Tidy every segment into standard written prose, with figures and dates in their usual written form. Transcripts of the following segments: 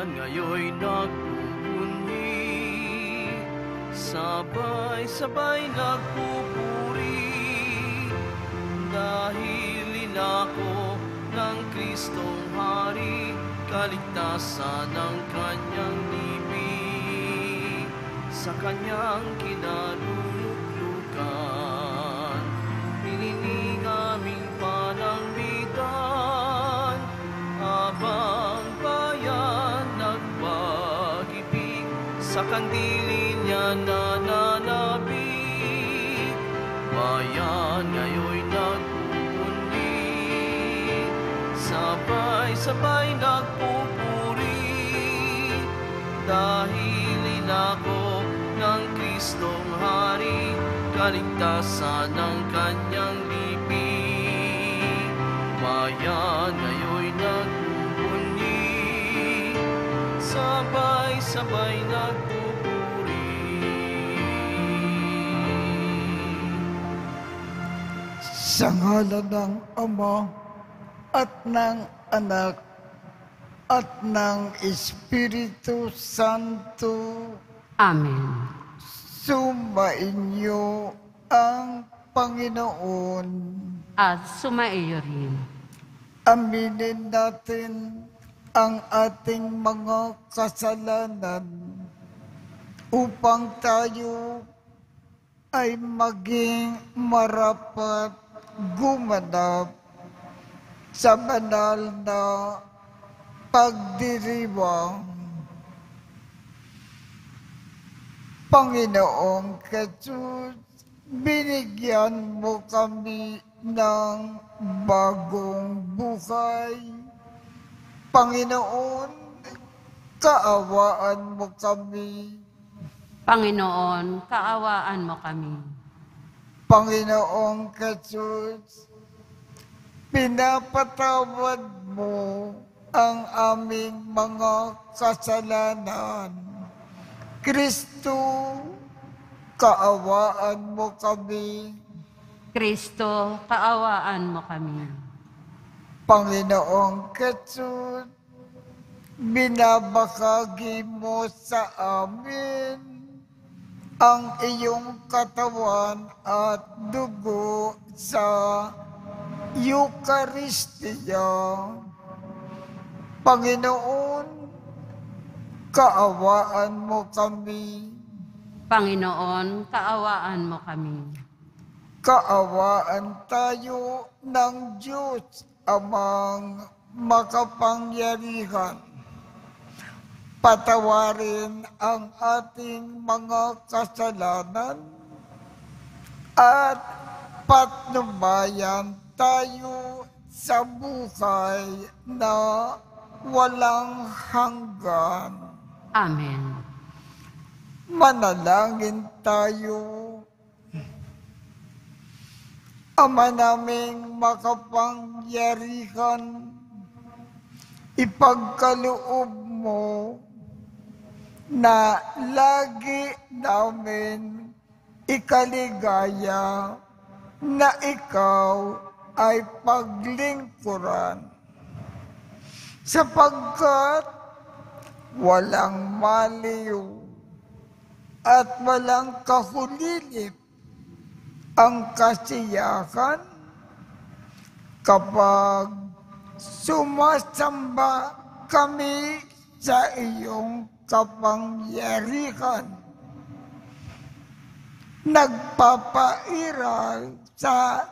bayan ngayo'y nagbubunyi, sabay-sabay nagpupuri, dahil inako ng Kristong Hari, kaligtasan ng kanyang libing, sa kanyang kinaluluklukan, piniling aming panangbitan, habang bayan nagpag-ibig, sa kandili niya nananabik, bayan ngayo'y nagpupunli, sabay-sabay nagpupuri, dahil inako ng Kristong Hari, kaligtasan ng kanyang libing, bayan ngayo'y nagpupunli, sabay-sabay nagpupuri. Sa ngalan ng Ama at ng Anak at ng Espiritu Santo. Amen. Sumainyo ang Panginoon. At sumaiyo rin. Aminin natin ang ating mga kasalanan upang tayo ay maging marapat gumanap sa banal na pagdiriwang. Panginoong Jesus, binigyan mo kami ng bagong buhay. Panginoon, kaawaan mo kami. Panginoon, kaawaan mo kami. Panginoong Jesus, pinapatawad mo ang aming mga kasalanan. Kristo, kaawaan mo kami. Kristo, kaawaan mo kami. Panginoong Jesus, binabahagi mo sa amin ang iyong katawan at dugo sa Eucharistia. Panginoon, kaawaan mo kami. Panginoon, kaawaan mo kami. Kaawaan tayo ng Diyos Amang makapangyarihan. Patawarin ang ating mga kasalanan at patnubayan tayo sa buhay na walang hanggan. Amen. Manalangin tayo. Ama naming makapangyarihan, ipagkaloob mo na lagi namin ikaligaya na ikaw ay paglingkuran, sapagkat walang maliw at walang kahulilip ang kasiyahan kapag sumasamba kami sa iyong kapangyarihan. Nagpapairal sa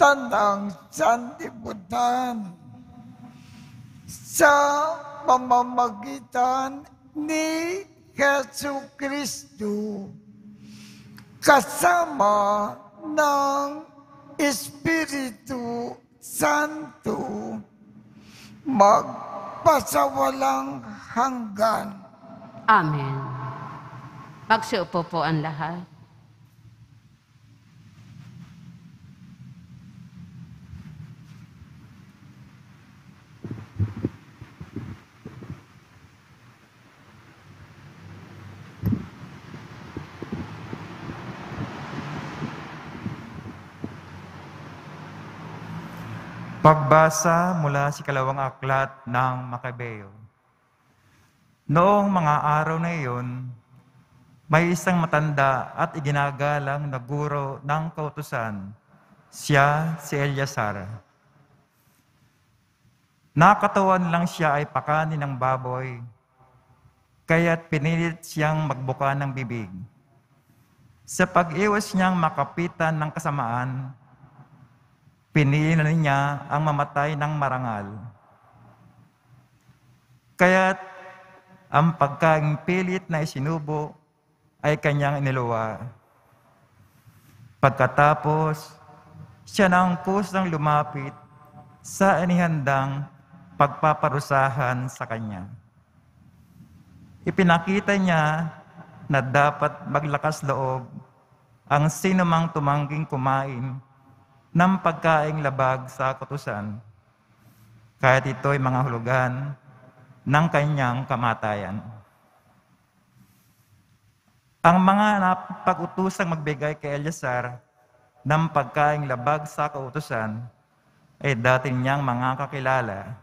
tanang sanlibutan sa pamamagitan ni Jesucristo kasama ng Espiritu Santo magpasawalang hanggan. Amen. Magsiupo po ang lahat. Pagbasa mula sa ikalawang aklat ng Makabeo. Noong mga araw na iyon, may isang matanda at iginagalang na guro ng kautusan. Siya si Eleazar. Nakatawan lang siya ay pakanin ng baboy, kaya't pinilit siyang magbuka ng bibig. Sa pag-iwas niyang makapitan ng kasamaan, pinili niya ang mamatay ng marangal. Kaya't ang pagkaing pilit na isinubo ay kanyang iniluwa. Pagkatapos, siya nang kusang lumapit sa inihandang pagpaparusahan sa kanya. Ipinakita niya na dapat maglakas loob ang sinumang tumangging kumain ng pagkaing labag sa kautusan, kahit ito'y mga hulugan ng kanyang kamatayan. Ang mga napag-utusang magbigay kay Eleazar ng pagkaing labag sa kautusan ay dating niyang mga kakilala.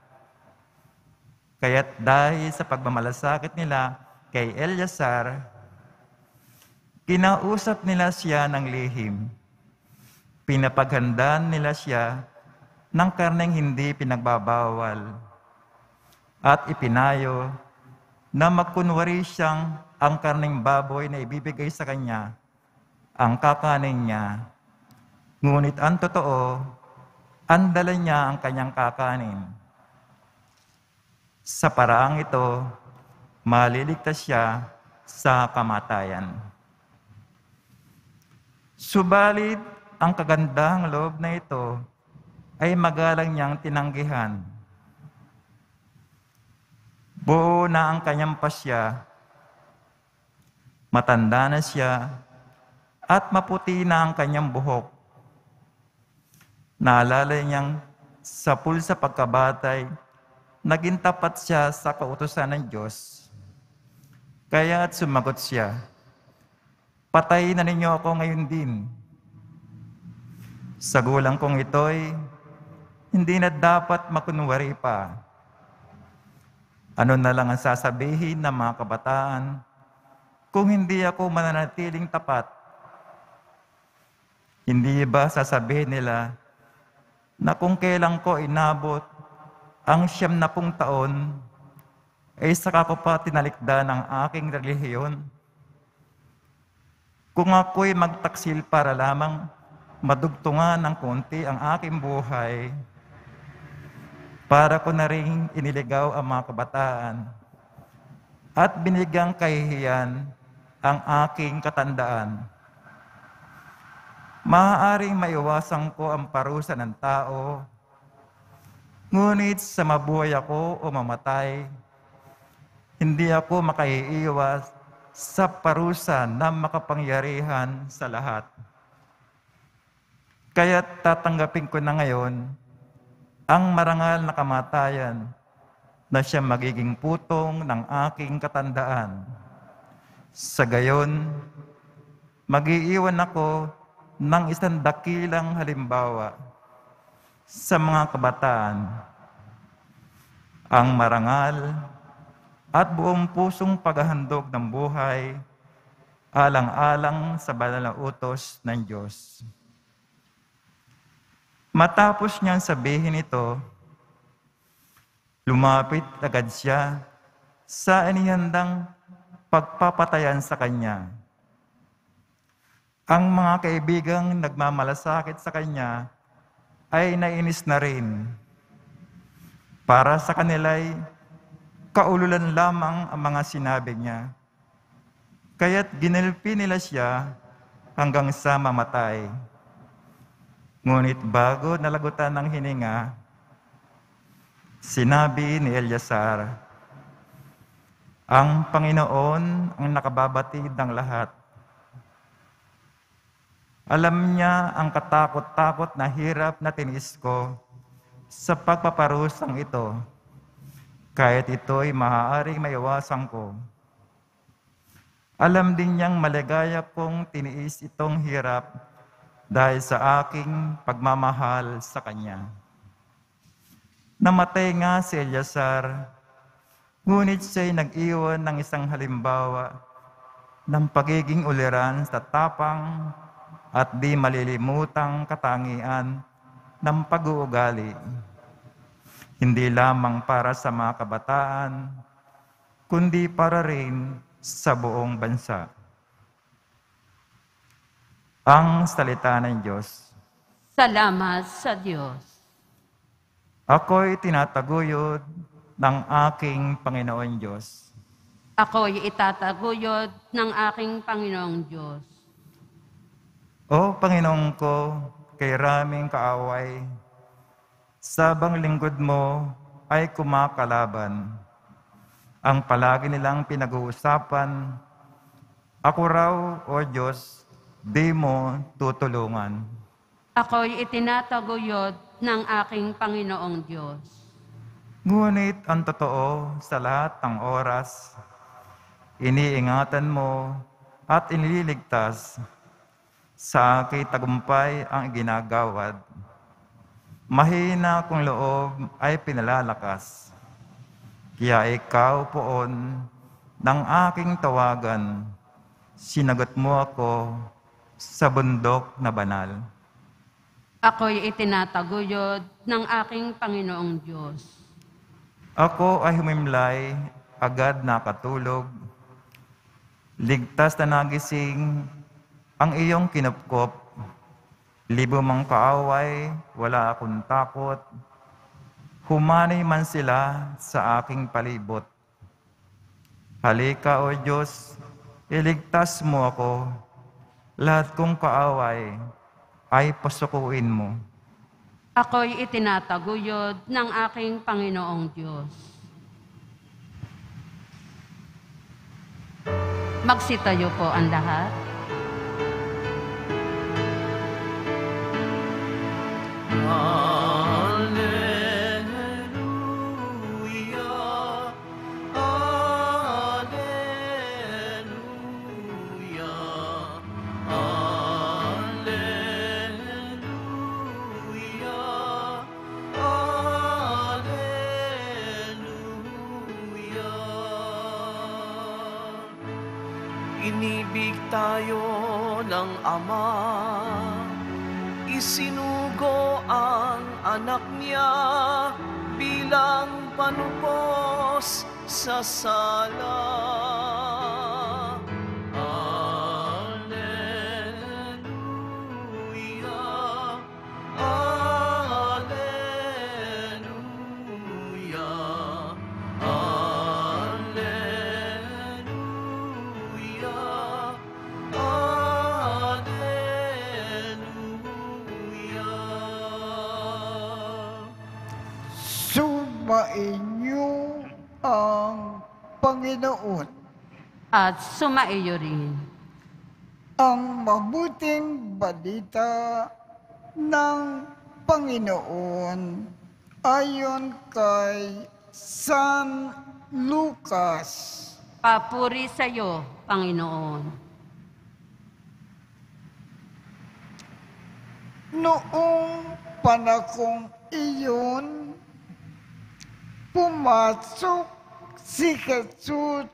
Kaya't dahil sa pagmamalasakit nila kay Eleazar, kinausap nila siya ng lihim. Pinapaghandaan nila siya ng karneng hindi pinagbabawal at ipinayo na magkunwari siyang ang karneng baboy na ibibigay sa kanya, ang kakanin niya. Ngunit ang totoo, ang dala niya ang kanyang kakanin. Sa paraang ito, maliligtas siya sa kamatayan. Subalit, ang kagandahang loob na ito ay magalang niyang tinanggihan. Buo na ang kanyang pasya, matanda na siya, at maputi na ang kanyang buhok. Naalala niyang sa pulsa pagkabatay, naging tapat siya sa kautusan ng Diyos. Kaya't sumagot siya, "Patayin na ninyo ako ngayon din. Sa gulang kong ito'y hindi na dapat makunwari pa. Ano na lang ang sasabihin ng mga kabataan kung hindi ako mananatiling tapat? Hindi ba sasabihin nila na kung kailan ko inabot ang 70 taon, ay saka ko pa tinalikdan ang aking relihiyon? Kung ako'y magtaksil para lamang madugtungan ng konti ang aking buhay, para ko na rin iniligaw ang mga kabataan at binigyang kahihiyan ang aking katandaan. Maaaring maiwasan ko ang parusa ng tao, ngunit sa mabuhay ako o mamatay, hindi ako makaiiwas sa parusa ng makapangyarihan sa lahat. Kaya't tatanggapin ko na ngayon ang marangal na kamatayan na siya magiging putong ng aking katandaan. Sa gayon, mag-iiwan ako ng isang dakilang halimbawa sa mga kabataan, ang marangal at buong pusong paghahandog ng buhay alang-alang sa banal na utos ng Diyos." Matapos niyang sabihin ito, lumapit agad siya sa inihandang pagpapatayan sa kanya. Ang mga kaibigang nagmamalasakit sa kanya ay nainis na rin. Para sa kanila'y kaululan lamang ang mga sinabi niya. Kaya't ginilpi nila siya hanggang sa mamatay. Ngunit bago nalagutan ng hininga, sinabi ni Eleazar, "Ang Panginoon ang nakababatid ng lahat. Alam niya ang katakot-takot na hirap na tinis ko sa pagpaparusang ito, kahit ito'y maaaring maiwasan ko. Alam din niyang maligaya kong tiniis itong hirap dahil sa aking pagmamahal sa Kanya." Namatay nga si Eleazar, Ngunit siya'y nag-iwan ng isang halimbawa ng pagiging uliran sa tapang at di malilimutang katangian ng pag-uugali. Hindi lamang para sa mga kabataan, kundi para rin sa buong bansa. Ang salita ng Diyos. Salamat sa Diyos. Ako'y tinataguyod ng aking Panginoon Diyos. Ako'y itataguyod ng aking Panginoong Diyos. O Panginoon ko, kay raming kaaway, sabang lingkod mo ay kumakalaban. Ang palagi nilang pinag-uusapan, ako raw, O Diyos, di mo tutulungan. Ako'y itinataguyod ng aking Panginoong Diyos. Ngunit ang totoo sa lahat ng oras, iniingatan mo at iniligtas. Sa aking tagumpay ang ginagawad. Mahina kong loob ay pinalalakas. Kaya ikaw poon ng aking tawagan, sinagot mo ako sa bundok na banal. Ako'y itinataguyod ng aking Panginoong Diyos. Ako ay humimlay, agad nakatulog. Ligtas na nagising ang iyong kinupkop. Libo mang kaaway, wala akong takot. Humanay man sila sa aking palibot. Halika, O Diyos, iligtas mo ako. Lahat kong kaaway ay pasukuin mo. Ako'y itinataguyod ng aking Panginoong Diyos. Magsitayo po ang lahat. Alleluia, Alleluia, Alleluia, Alleluia. Inibig tayo ng Ama, isinugo ang anak niya bilang panupos sa sala. Alleluia, Alleluia, Alleluia, Sumainyo ang Panginoon. At sumaiyo rin. Ang mabuting balita ng Panginoon ayon kay San Lucas. Papuri sa iyo, Panginoon. Noong panahong iyon, pumasok si Jesus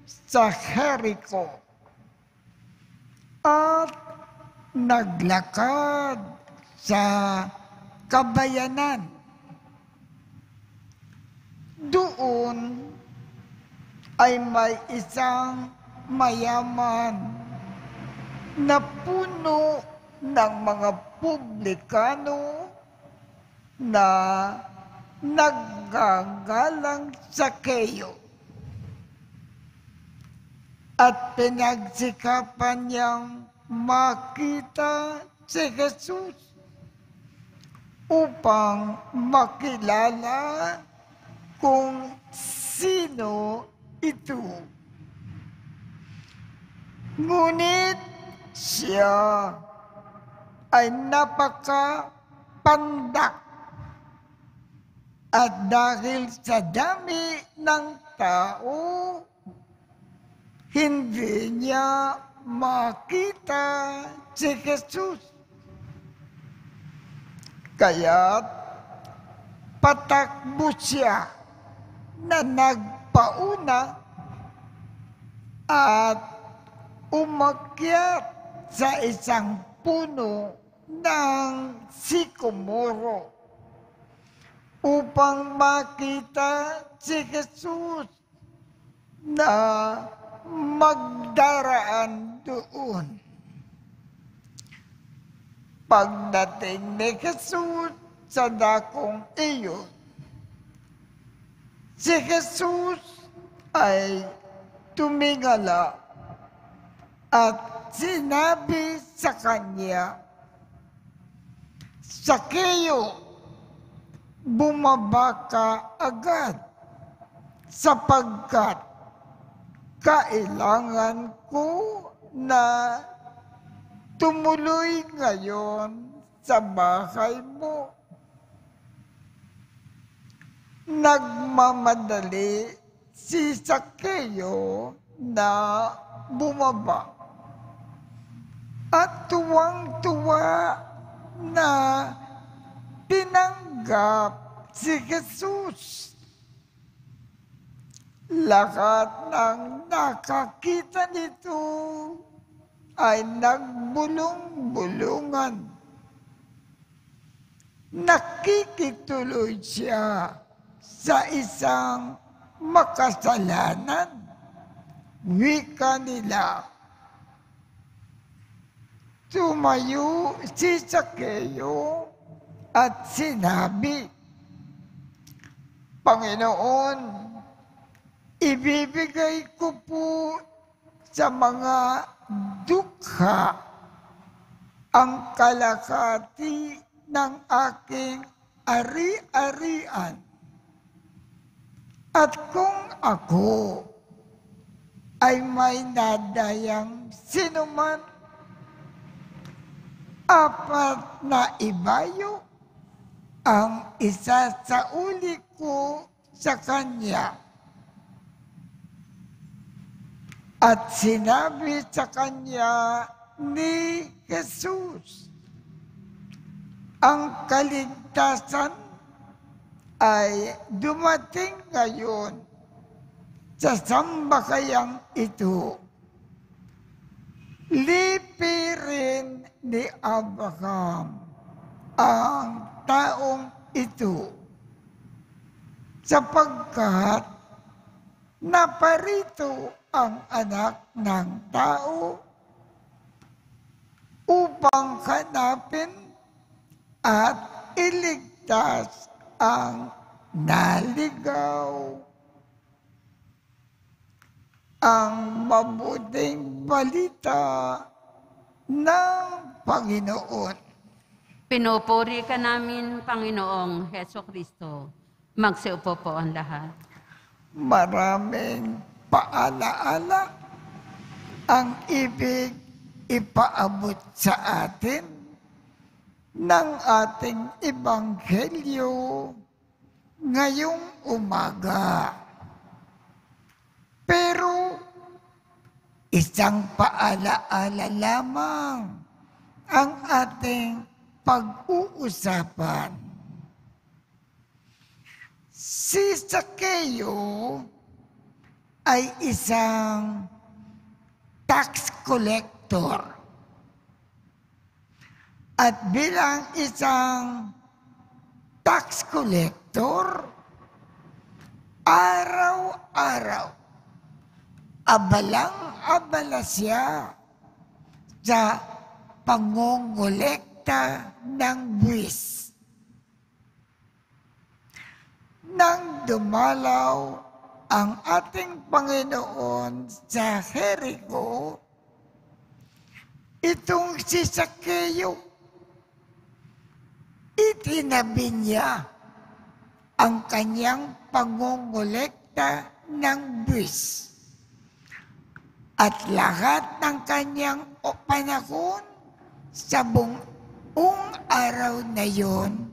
sa Jericho at naglakad sa kabayanan. Doon ay may isang mayaman na puno ng mga publikano na naggagalang sa keyo. At pinagsikapan niyang makita si Jesus upang makilala kung sino ito. Ngunit siya ay napakapandak. At dahil sa dami ng tao, hindi niya makita si Jesus. Kaya patakbo siya na nagpa nagpauna at umakyat sa isang puno ng sikomoro upang makita si Jesus na magdaraan doon. Pagdating ni Jesus sa dakong iyon, si Jesus ay tumingala at sinabi sa kanya, "Sakeo, bumaba ka agad sapagkat kailangan ko na tumuloy ngayon sa bahay mo." Nagmamadali si Sakeo na bumaba at tuwang-tuwa na tinanggap si Jesus. Lahat ng nakakita nito ay nagbulong-bulungan. Nakikituloy siya sa isang makasalanan. Wika nila. Tumayo si Sakeo at sinabi, "Panginoon, ibibigay ko po sa mga dukha ang kalahati ng aking ari-arian. At kung ako ay may nadayang sinuman, 4 na ibayo, ang isa sa uli ko sa kanya." At sinabi sa kanya ni Jesus, "Ang kaligtasan ay dumating ngayon sa sambahayan ito. Lipirin ni Abraham ang taong ito, sapagkat naparito ang Anak ng Tao upang hanapin at iligtas ang naligaw." Ang mabuting balita ng Panginoon. Pinupuri ka namin, Panginoong Hesukristo. Magsiupo po ang lahat. Maraming paalaala ang ibig ipaabot sa atin ng ating Ebanghelyo ngayong umaga. Pero isang paalaala lamang ang ating pag-uusapan. Si Sakeo ay isang tax collector. At bilang isang tax collector, araw-araw, abalang-abala siya sa pangongolekta ng buwis. Nang dumalaw ang ating Panginoon sa Jericho, itong si Sakeo, itinabi niya ang kanyang pangongolekta ng buwis. At lahat ng kanyang panahon sa buong araw na yon,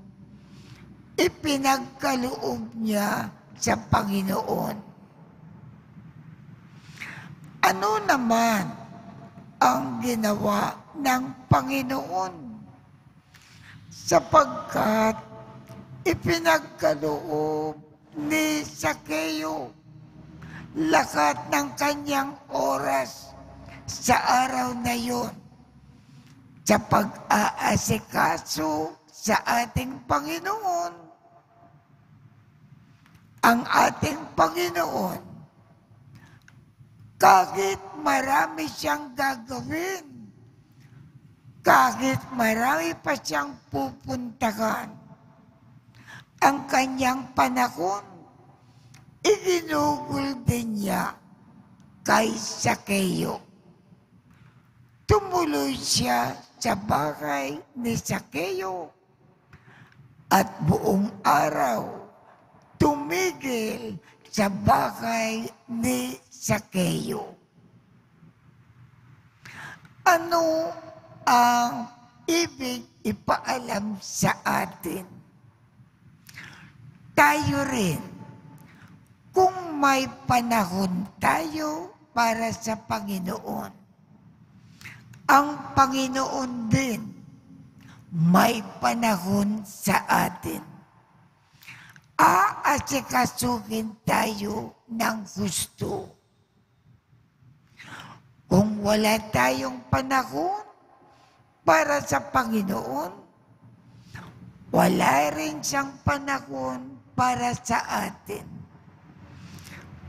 ipinagkaloob niya sa Panginoon. Ano naman ang ginawa ng Panginoon? Sapagkat ipinagkaloob ni Sakeo lakat ng kanyang oras sa araw na yun sa pag-aasikaso sa ating Panginoon. Ang ating Panginoon, kahit marami siyang gagawin, kahit marami pa siyang pupuntahan, ang kanyang panahon, iginugol din niya kay Sakeo. Tumuloy siya sa bahay ni Sakeo at buong araw tumigil sa bahay ni Sakeo. Ano ang ibig ipaalam sa atin? Tayo rin, kung may panahon tayo para sa Panginoon, ang Panginoon din may panahon sa atin. Aasikasuhin tayo ng gusto. Kung wala tayong panahon para sa Panginoon, wala rin siyang panahon para sa atin.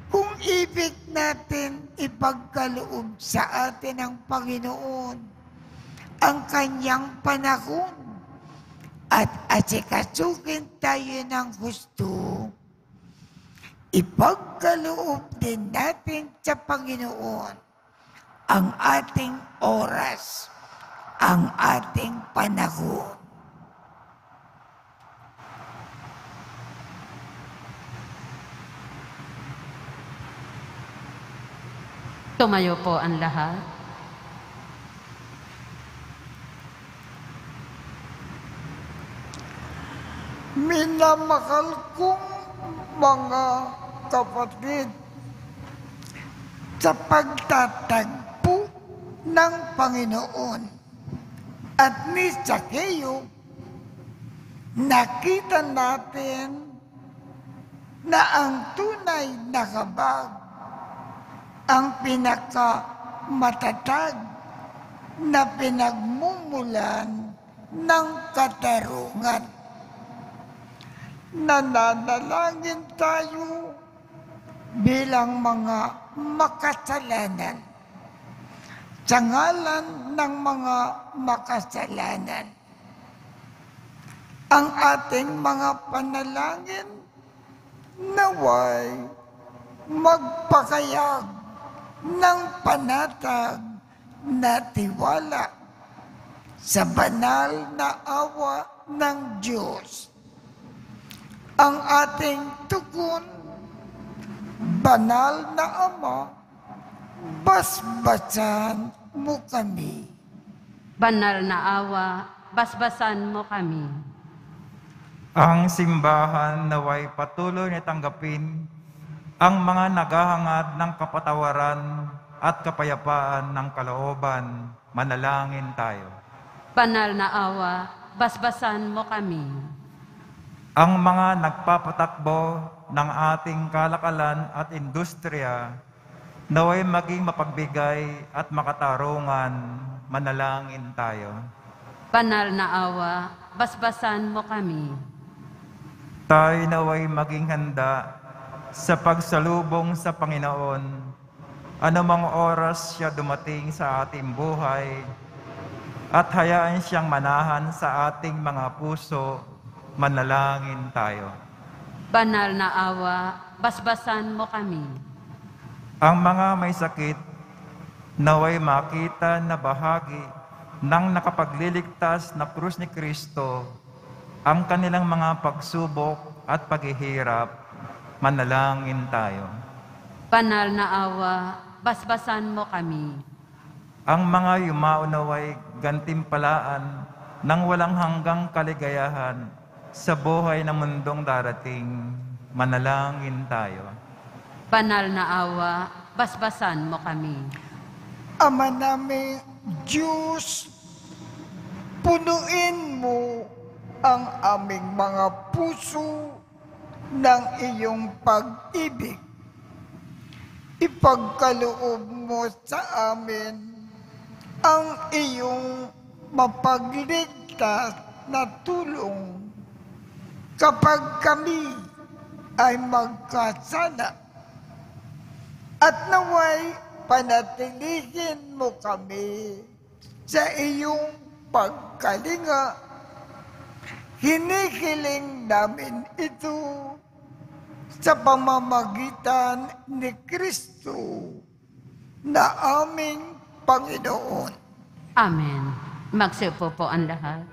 Kung ibig natin ipagkaloob sa atin ng Panginoon ang kanyang panahon at asikasuhin tayo ng gusto, ipagkaloob din natin sa Panginoon ang ating oras, ang ating panahon. Tumayo po ang lahat. Minamahal kong mga kapatid, sa pagtatagpo ng Panginoon at ni Sakeo, nakita natin na ang tunay na habag, ang pinakamatatag na pinagmumulan ng katarungan. Nananalangin tayo bilang mga makasalanan sa ngalan ng mga makasalanan. Ang ating mga panalangin naway magpakayag ng panatag na tiwala sa banal na awa ng Diyos. Ang ating tugon, banal na Ama, basbasan mo kami. Banal na awa, basbasan mo kami. Ang simbahan naway patuloy na tanggapin ang mga naghahangad ng kapatawaran at kapayapaan ng kalooban. Manalangin tayo. Banal na awa, basbasan mo kami. Ang mga nagpapatakbo ng ating kalakalan at industriya naway maging mapagbigay at makatarungan. Manalangin tayo. Banal na awa, basbasan mo kami. Tayo naway maging handa sa pagsalubong sa Panginoon, anumang oras siya dumating sa ating buhay, at hayaan siyang manahan sa ating mga puso. Manalangin tayo. Banal na awa, basbasan mo kami. Ang mga may sakit naway makita na bahagi ng nakapagliligtas na krus ni Kristo ang kanilang mga pagsubok at paghihirap. Manalangin tayo. Banal na awa, basbasan mo kami. Ang mga yumao naway gantimpalaan ng walang hanggang kaligayahan sa buhay ng mundong darating. Manalangin tayo. Banal na awa, basbasan mo kami. Ama namin, Diyos, punuin mo ang aming mga puso ng iyong pag-ibig. ipagkaloob mo sa amin ang iyong mapagligtas na tulong kapag kami ay magkasala. At naway panatilihin mo kami sa iyong pagkalinga. Hinihiling namin ito sa pamamagitan ni Kristo na aming Panginoon. Amen. Magsiupo po ang lahat.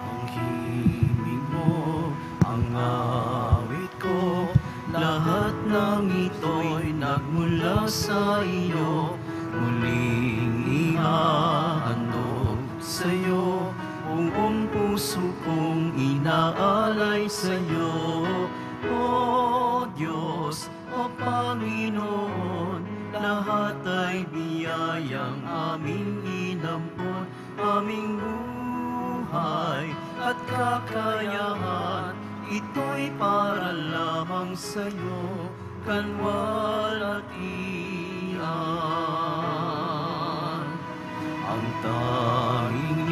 Ang himig mo, ang awit ko, lahat ng ito'y nagmula sa iyo. Muling ihahandog sa iyo, buong puso kong inaalay sa iyo. O Diyos, o Panginoon, lahat ay biyayang aming inampon, aming buhay at kakayahan, ito'y para lamang sa iyo, kalwalhatian. Ang tanging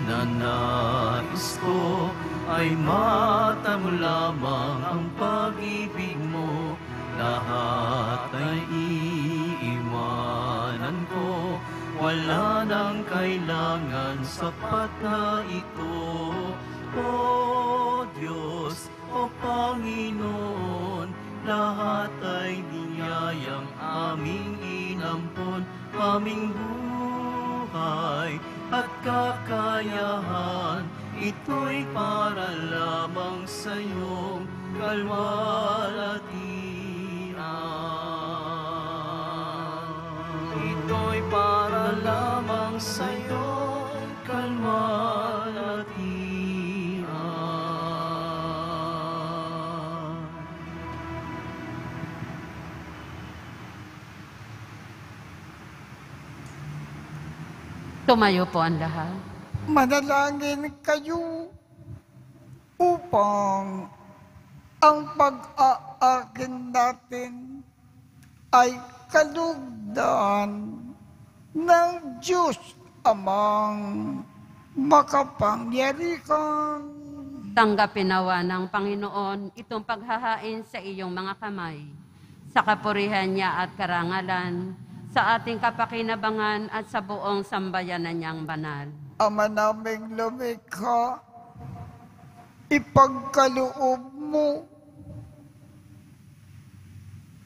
ninanais ko ay mata mo lamang ang pag-ibig mo. Lahat ay iiwanan ko, wala nang kailangan, sapat na ito. O Diyos, o Panginoon, lahat ay biyayang aming inampon, aming buhay at kakayahan, ito'y para lamang sa iyong kalwalhatian. Ito'y para lamang sa iyong kalwalhatian. Tumayo po ang lahat. Manalangin kayo upang ang pag-aakin natin ay kalugdan ng Diyos Amang makapangyarihan. Tanggapin nawa ng Panginoon itong paghahain sa iyong mga kamay, sa kapurihan niya at karangalan, sa ating kapakinabangan at sa buong sambayanan niyang banal. Ama naming lumikha, ipagkaloob mo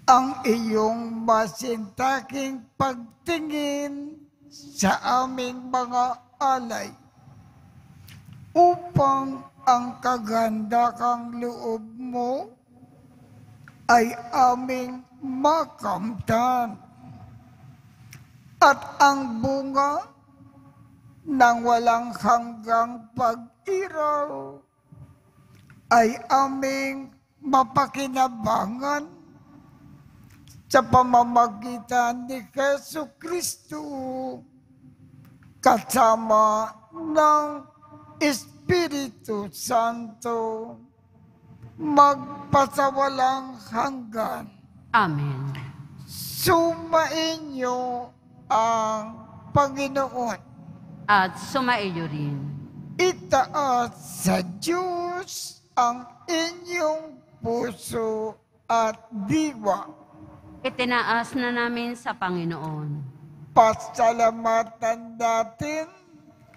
ang iyong masintaking pagtingin sa aming mga alay upang ang kagandakang loob mo ay aming makamtan at ang bunga ng walang hanggang pag-iraw ay aming mapakinabangan sa pamamagitan ni Jesucristo kasama ng Espiritu Santo magpasawalang hanggan. Amen. Sumainyo ang Panginoon. At sumaiyo rin. Itaas sa Diyos ang inyong puso at diwa. Itinaas na namin sa Panginoon. Pasalamatan natin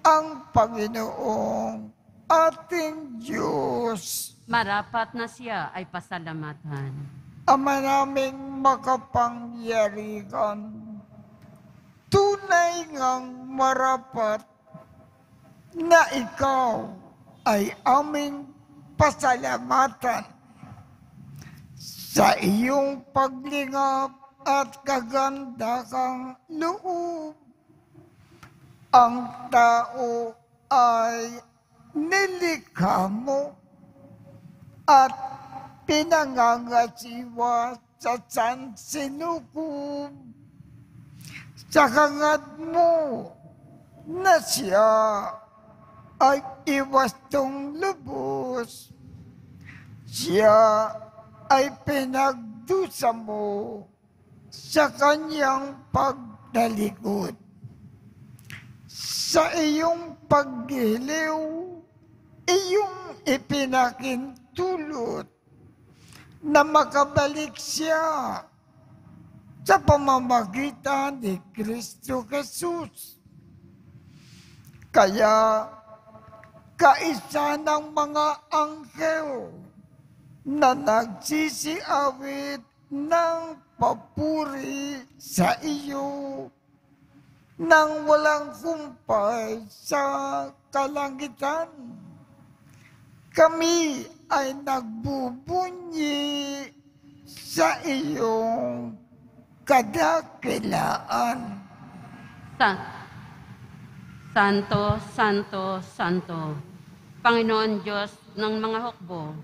ang Panginoong ating Diyos. Marapat na siya ay pasalamatan. Ama naming makapangyarihan, tunay ngang marapat na ikaw ay aming pasalamatan sa iyong paglingap at kagandakang loob. Ang tao ay nilikha mo at pinangangasiwa sa sansinukob. Sa hangad mo na siya ay iwastong lubos. Siya ay pinagdusa mo sa kanyang pagdalikod. Sa iyong paggiliw, iyong ipinakintulot na makabalik siya sa pamamagitan ni Kristo Jesus. Kaya, kaisa ng mga anghel na nagsisiawit ng papuri sa iyo nang walang kumpay sa kalangitan. Kami ay nagbubunyi sa iyong kadakilaan. Santo, Santo, Santo, Panginoon Diyos ng mga hukbo,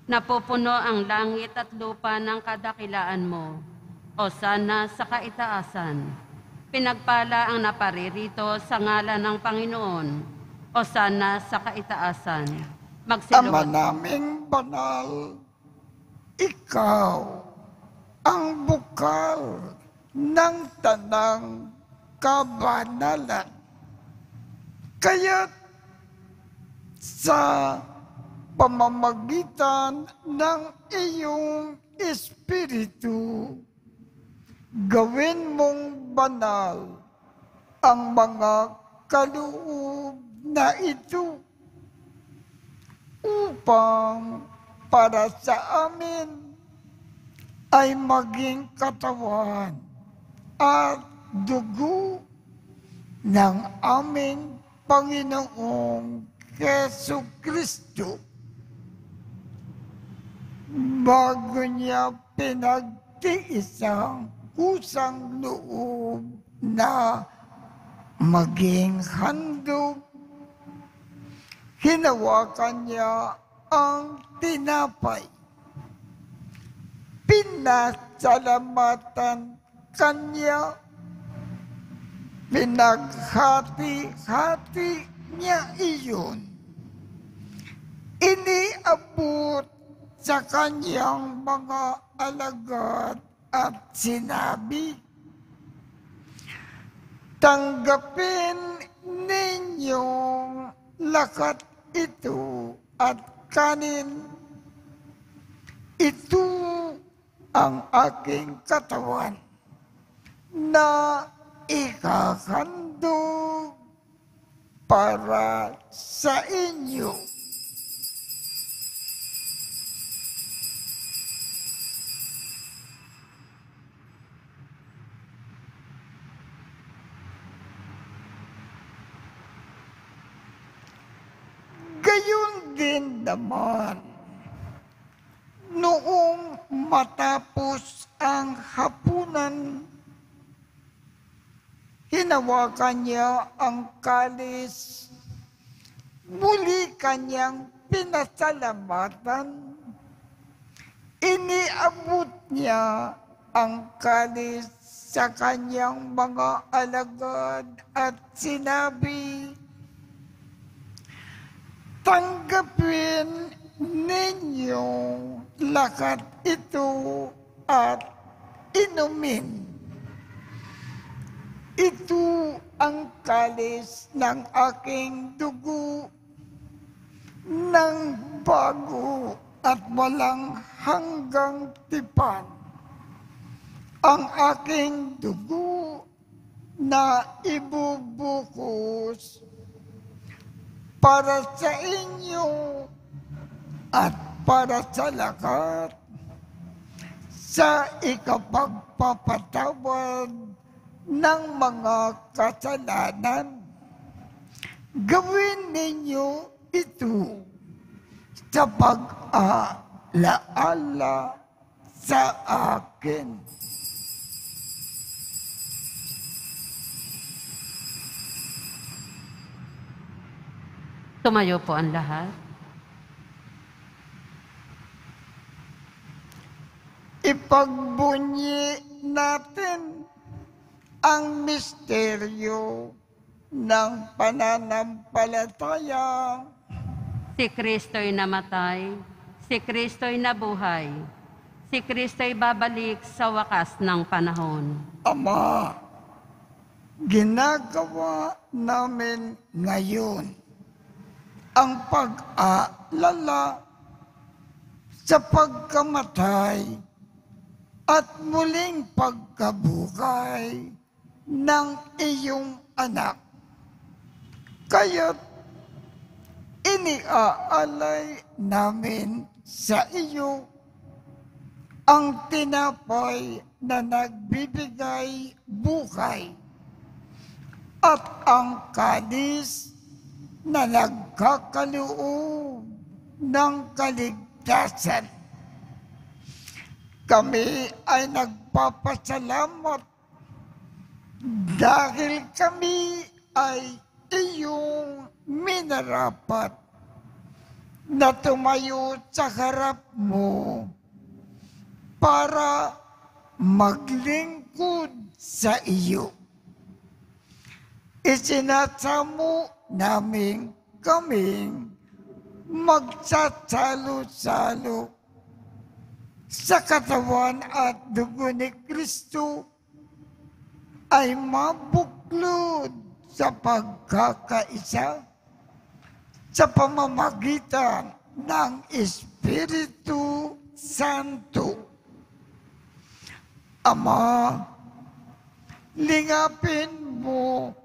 napupuno ang langit at lupa ng kadakilaan mo. O sana sa kaitaasan. Pinagpala ang naparirito sa ngalan ng Panginoon. O sana sa kaitaasan. Ama Magsiluhod. naming banal, ikaw ang bukal ng tanang kabanalan. Kaya't sa pamamagitan ng iyong Espiritu, gawin mong banal ang mga kaloob na ito upang para sa amin ay maging katawan at dugo ng aming Panginoong Jesucristo. Bago niya pinagtiis ang kusang loob na maging handog, hinawakan niya ang tinapay. Pinasalamatan kanya, pinaghati-hati niya iyon. Iniabot sa kanyang mga alagad at sinabi, tanggapin ninyong lakat ito at kanin. Ito ang aking katawan na ikahandog para sa inyo. Gayon din naman, noong matapos ang hapunan, hinawakan niya ang kalis, muli kanyang pinasalamatan. Iniabot niya ang kalis sa kanyang mga alagad at sinabi, tanggapin ninyo lakat ito at inumin. Ito ang kalis ng aking dugo ng bago at walang hanggang tipan. Ang aking dugo na ibubuhos para sa inyo at para sa lahat sa ikapagpapatawad ng mga kasalanan. Gawin ninyo ito sa pag-aalaala sa akin. Tumayo po ang lahat. Ipagbunyi natin ang misteryo ng pananampalataya. Si Kristo'y namatay, si Kristo'y nabuhay, si Kristo'y babalik sa wakas ng panahon. Ama, ginagawa namin ngayon ang pag-aalala sa pagkamatay at muling pagkabuhay ng iyong anak. Kaya't iniaalay namin sa iyo ang tinapay na nagbibigay buhay at ang kanis na nagkakaloob ng kaligtasan. Kami ay nagpapasalamat dahil kami ay iyong minarapat na tumayo sa harap mo para maglingkod sa iyo. Isinasamo namin kaming magsasalo-salo sa katawan at dugo ni Kristo ay mabuklod sa pagkakaisa sa pamamagitan ng Espiritu Santo. Ama, lingapin mo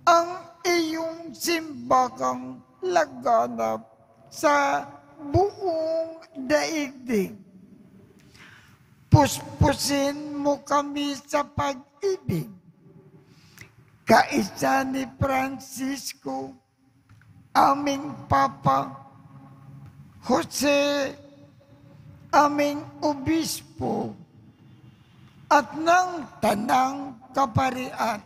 ang iyong simbakang laganap sa buong daigdig. Puspusin mo kami sa pag-ibig. Kaisa ni Francisco, aming Papa, Jose, aming Obispo, at ng Tanang Kaparian.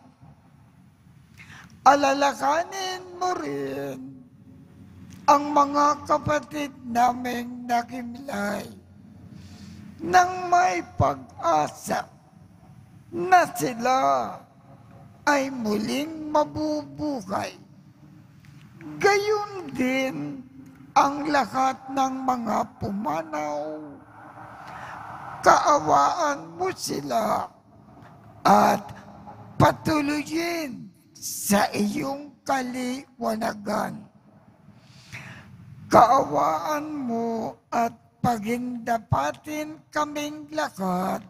Alalakanin mo rin ang mga kapatid naming nakimlay nang may pag-asa na sila ay muling mabubuhay. Gayon din ang lahat ng mga pumanaw. Kaawaan mo sila at patuloyin sa iyong kaliwanagan. Kaawaan mo at pagindapatin kaming lahat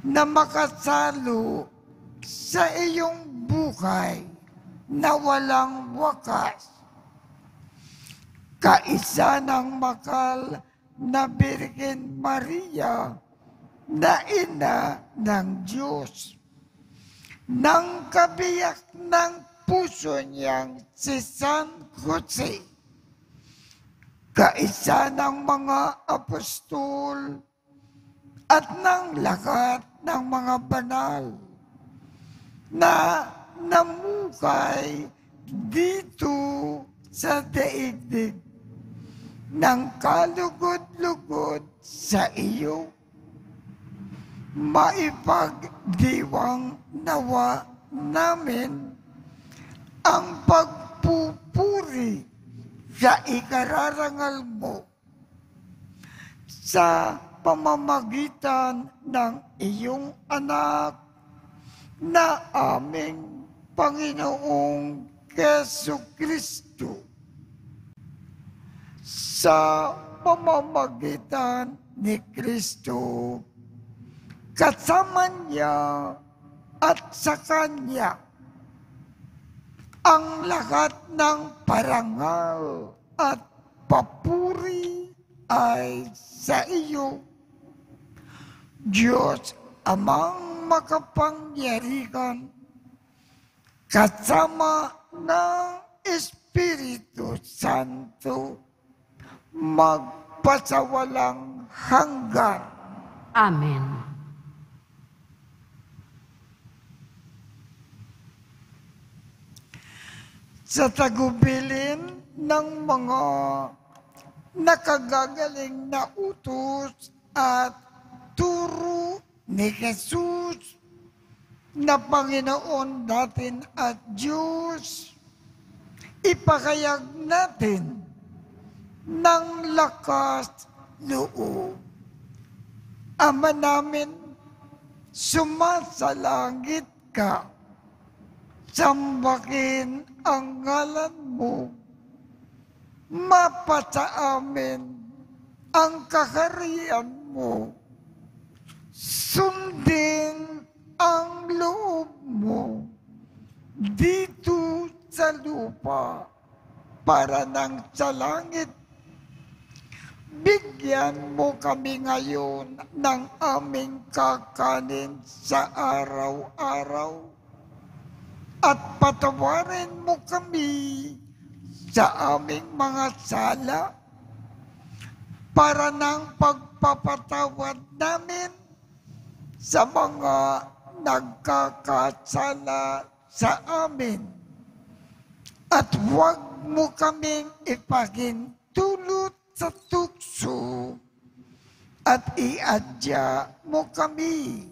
na makasalo sa iyong buhay na walang wakas. Kaisa ng makal na Birhen Maria na ina ng Diyos, ng kabiyak ng puso niyang si San Jose, kaisa ng mga apostol at ng lahat ng mga banal na namukay dito sa daigdig ng kalugod-lugod sa iyo. Maipagdiwang nawa namin ang pagpupuri sa ikararangal mo sa pamamagitan ng iyong anak na aming Panginoong Jesucristo. Sa pamamagitan ni Kristo, kasama niya at sa Kanya, ang lahat ng parangal at papuri ay sa iyo, Diyos Amang makapangyarihan, kasama ng Espiritu Santo, magpasawalang hanggan. Amen. Sa tagubilin ng mga nakagagaling na utos at turo ni Jesus na Panginoon natin at Diyos, ipakayag natin ng lakas loob. Ama namin, sumasalangit ka, sambahin ang ngalan mo, mapasa amin ang kaharian mo, sundin ang loob mo dito sa lupa para nang sa langit. Bigyan mo kami ngayon ng aming kakanin sa araw-araw at patawarin mo kami sa aming mga sala para ng pagpapatawad namin sa mga nagkakasala sa amin. At huwag mo kaming ipahintulot sa tukso at iadya mo kami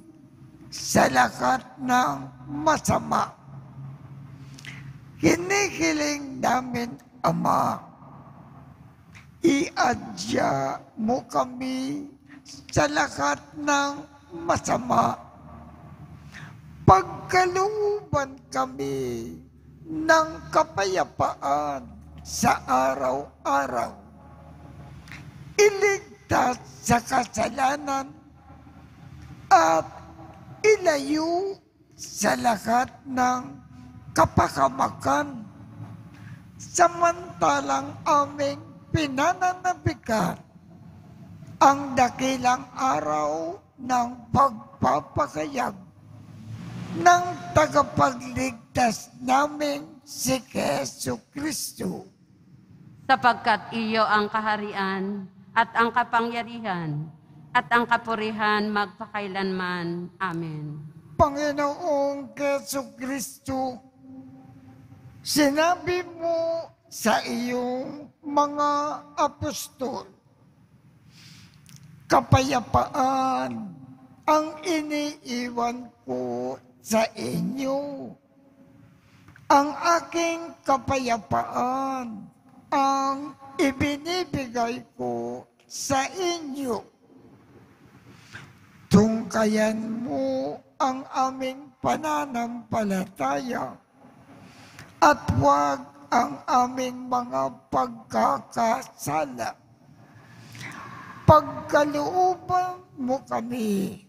sa lahat ng masama. Hinihiling namin, Ama, iadya mo kami sa lahat ng masama. Pagkalooban kami ng kapayapaan sa araw-araw. Iligtas sa kasalanan at ilayo sa lahat ng kapahamakan, samantalang aming pinananabikan ang dakilang araw ng pagpapakayag ng tagapagligtas namin si Jesucristo. Sapagkat iyo ang kaharian at ang kapangyarihan at ang kapurihan magpakailanman. Amen. Panginoong Jesucristo, sinabi mo sa iyong mga apostol, kapayapaan ang iniiwan ko sa inyo. Ang aking kapayapaan ang ibinibigay ko sa inyo. Tungkayan mo ang aming pananampalataya at huwag ang aming mga pagkakasala. Pagkalooban mo kami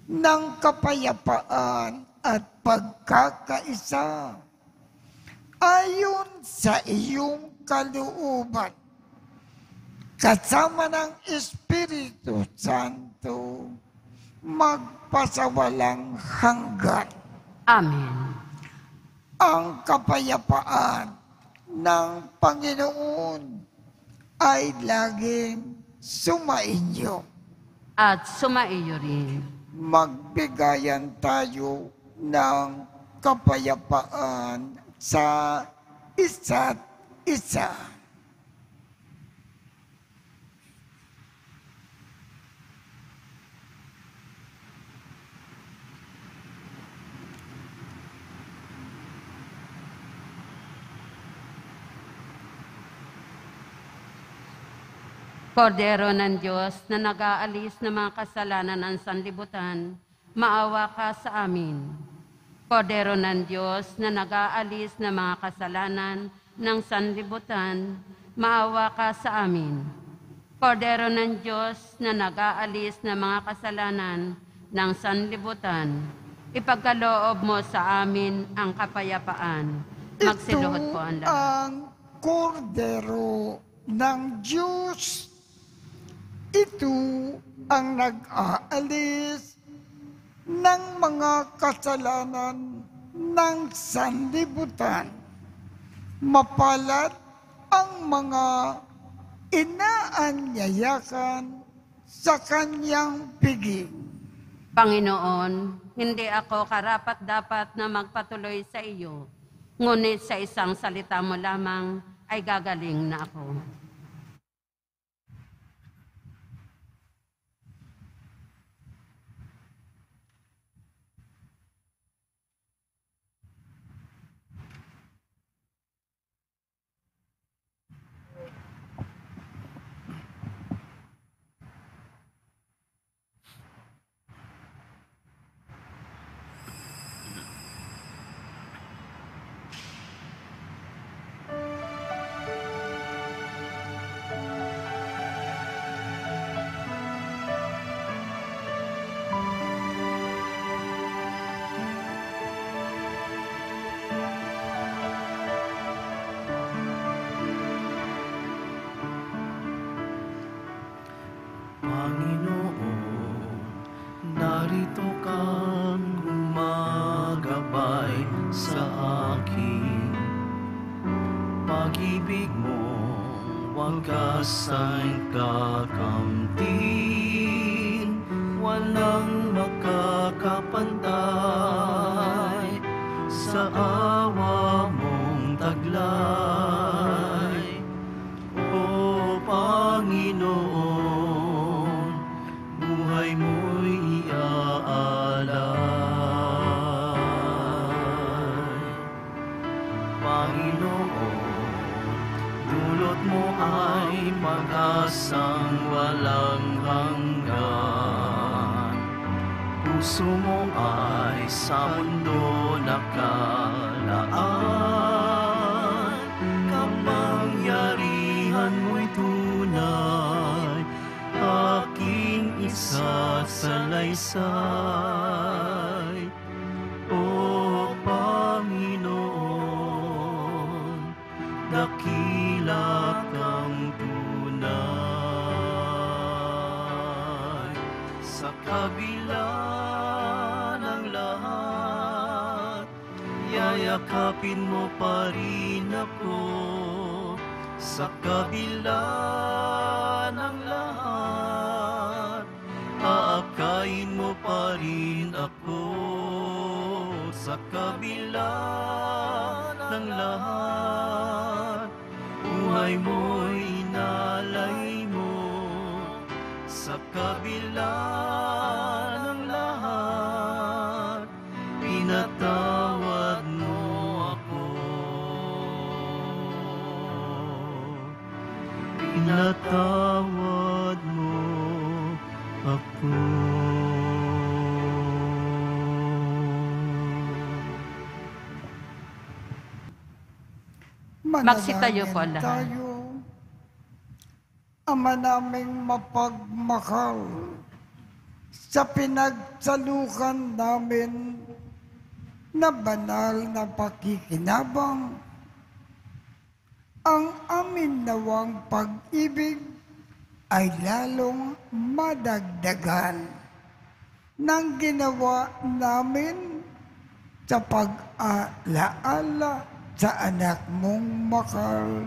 ng kapayapaan at pagkakaisa ayon sa iyong kalooban, kasama ng Espiritu Santo, magpasawalang hanggan. Amen. Ang kapayapaan ng Panginoon ay laging sumainyo. At sumaiyo rin. Magbigayan tayo ng kapayapaan sa isa't isa. Kordero ng Diyos na nag-aalis ng mga kasalanan ng sanlibutan, maawa ka sa amin. Kordero ng Diyos na nag-aalis ng mga kasalanan ng sanlibutan, maawa ka sa amin. Kordero ng Diyos na nag-aalis ng mga kasalanan ng sanlibutan, ipagkaloob mo sa amin ang kapayapaan. Magsiluhod po ang lahat. Ang kordero ng Diyos, ito ang nag-aalis ng mga kasalanan ng sanlibutan. Mapalad ang mga inaanyayakan sa kanyang piging. Panginoon, hindi ako karapat-dapat na magpatuloy sa iyo, ngunit sa isang salita mo lamang ay gagaling na ako. pag-ibig mong wagas ay kakamtin, walang makakapantay sa awa mong taglay. O Panginoon, buhay mo'y iaalay. Panginoon, dulot mo ay pag-asang walang hanggan. Puso mo ay sa mundo nakalaan. Kapangyarihan mo'y tunay, aking isasalaysay. O Panginoon, dakila kang tunay. Sa kabila ng lahat, yayakapin mo pa rin ako. Sa kabila ng lahat, aakayin mo pa rin ako. Sa kabila ng lahat, buhay mo'y inalay mo. Sa kabila ng lahat, pinatawad mo ako. Pinatawad mo ako. Magsitayo po Manalangin lahat. tayo. Ama naming mapagmahal, sa pinagsalukan namin na banal na pakikinabang, ang amin nawang pag-ibig ay lalong madagdagan ng ginawa namin sa pag-alaala sa anak mong makal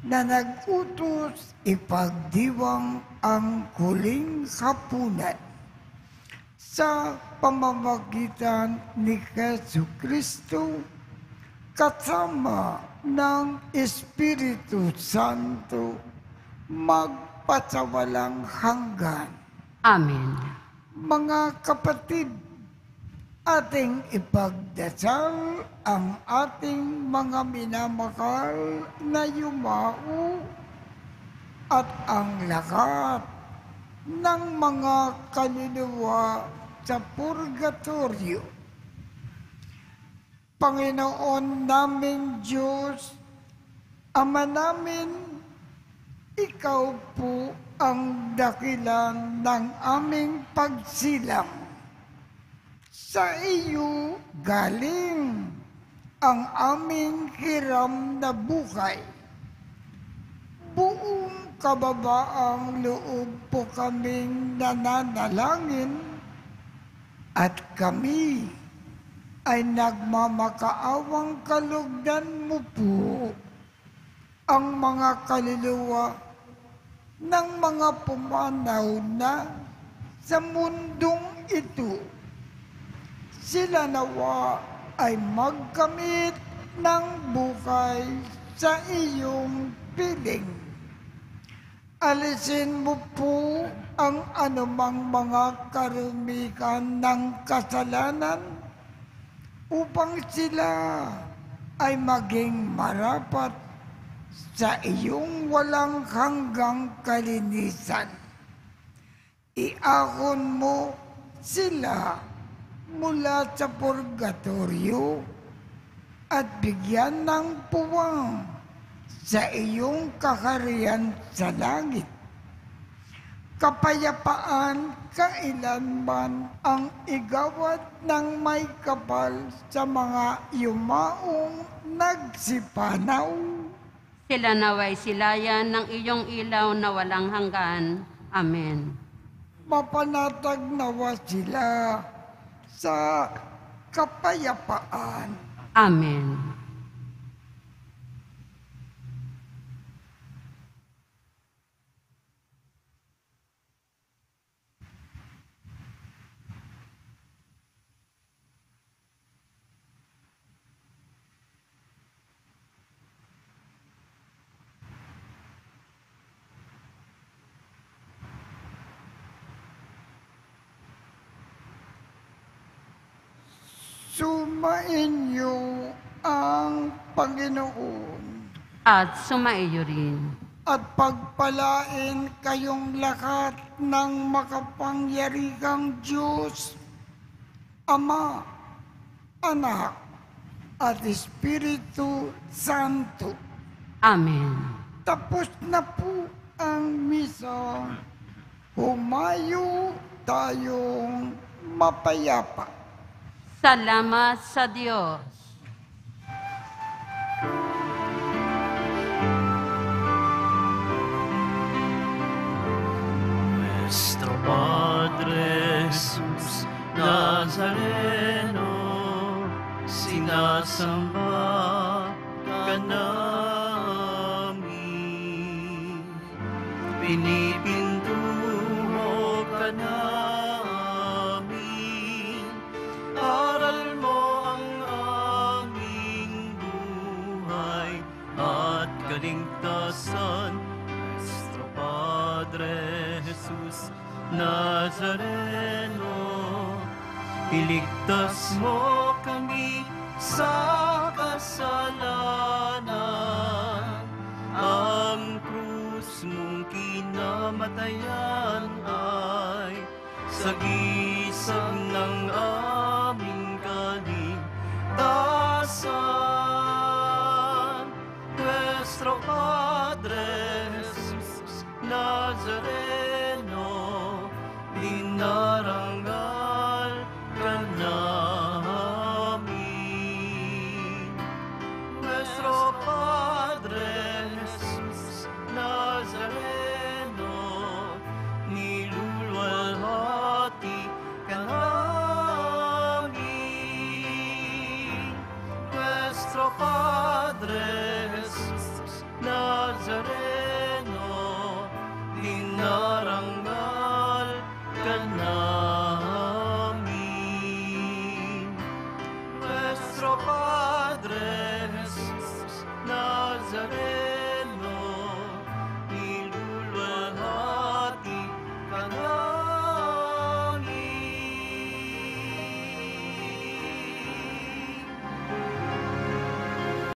na nag-utos ipagdiwang ang huling hapunan sa pamamagitan ni Jesucristo kasama ng Espiritu Santo magpasawalang hanggan. Amen. Mga kapatid, ating ipagdasal ang ating mga minamahal na yumao at ang lahat ng mga kaluluwa sa purgatorio. Panginoon naming Diyos, Ama namin, Ikaw po ang dakilan ng aming pagsilang. Sa iyo galing ang aming hiram na buhay. Buong kababaang loob po kaming nananalangin at kami ay nagmamakaawang kalugdan mo po ang mga kaluluwa ng mga pumanaw na sa mundong ito. Sila nawa ay magkamit ng buhay sa iyong piling. Alisin mo po ang anumang mga karumihan ng kasalanan upang sila ay maging marapat sa iyong walang hanggang kalinisan. Iahon mo sila mula sa purgatorio at bigyan ng puwang sa iyong kaharian sa langit. Kapayapaan kailanman ang igawad ng may kapal sa mga yumaong nagsipanaw. Sila naway silayan ng iyong ilaw na walang hanggan. Amen. Mapanatag nawa sila sa kapayapaan. Amen. Sumainyo ang Panginoon At sumaiyo rin. at pagpalain kayong lahat ng makapangyarihang Diyos, Ama, Anak, at Espiritu Santo. Amen. Tapos na po ang misa. Humayo tayong mapayapa. Salamat sa Diyos. Nuestro Padre Jesus Nazareno, sinasamba ka namin. Pinipintuho ka namin. Aral mo ang aming buhay at kaligtasan. Nuestro Padre Jesus Nazareno, iligtas mo kami sa kasalanan. Ang krus mong kinamatayan ay sagisag ng aming kaligtasan. Nuestro Padre Jesus Nazareno, dinarangal ka namin. Nuestro Padre Jesus Nazareno, niluluwalhati ka namin. Nuestro Padre Jesus Nazareno, dinarangal ka namin.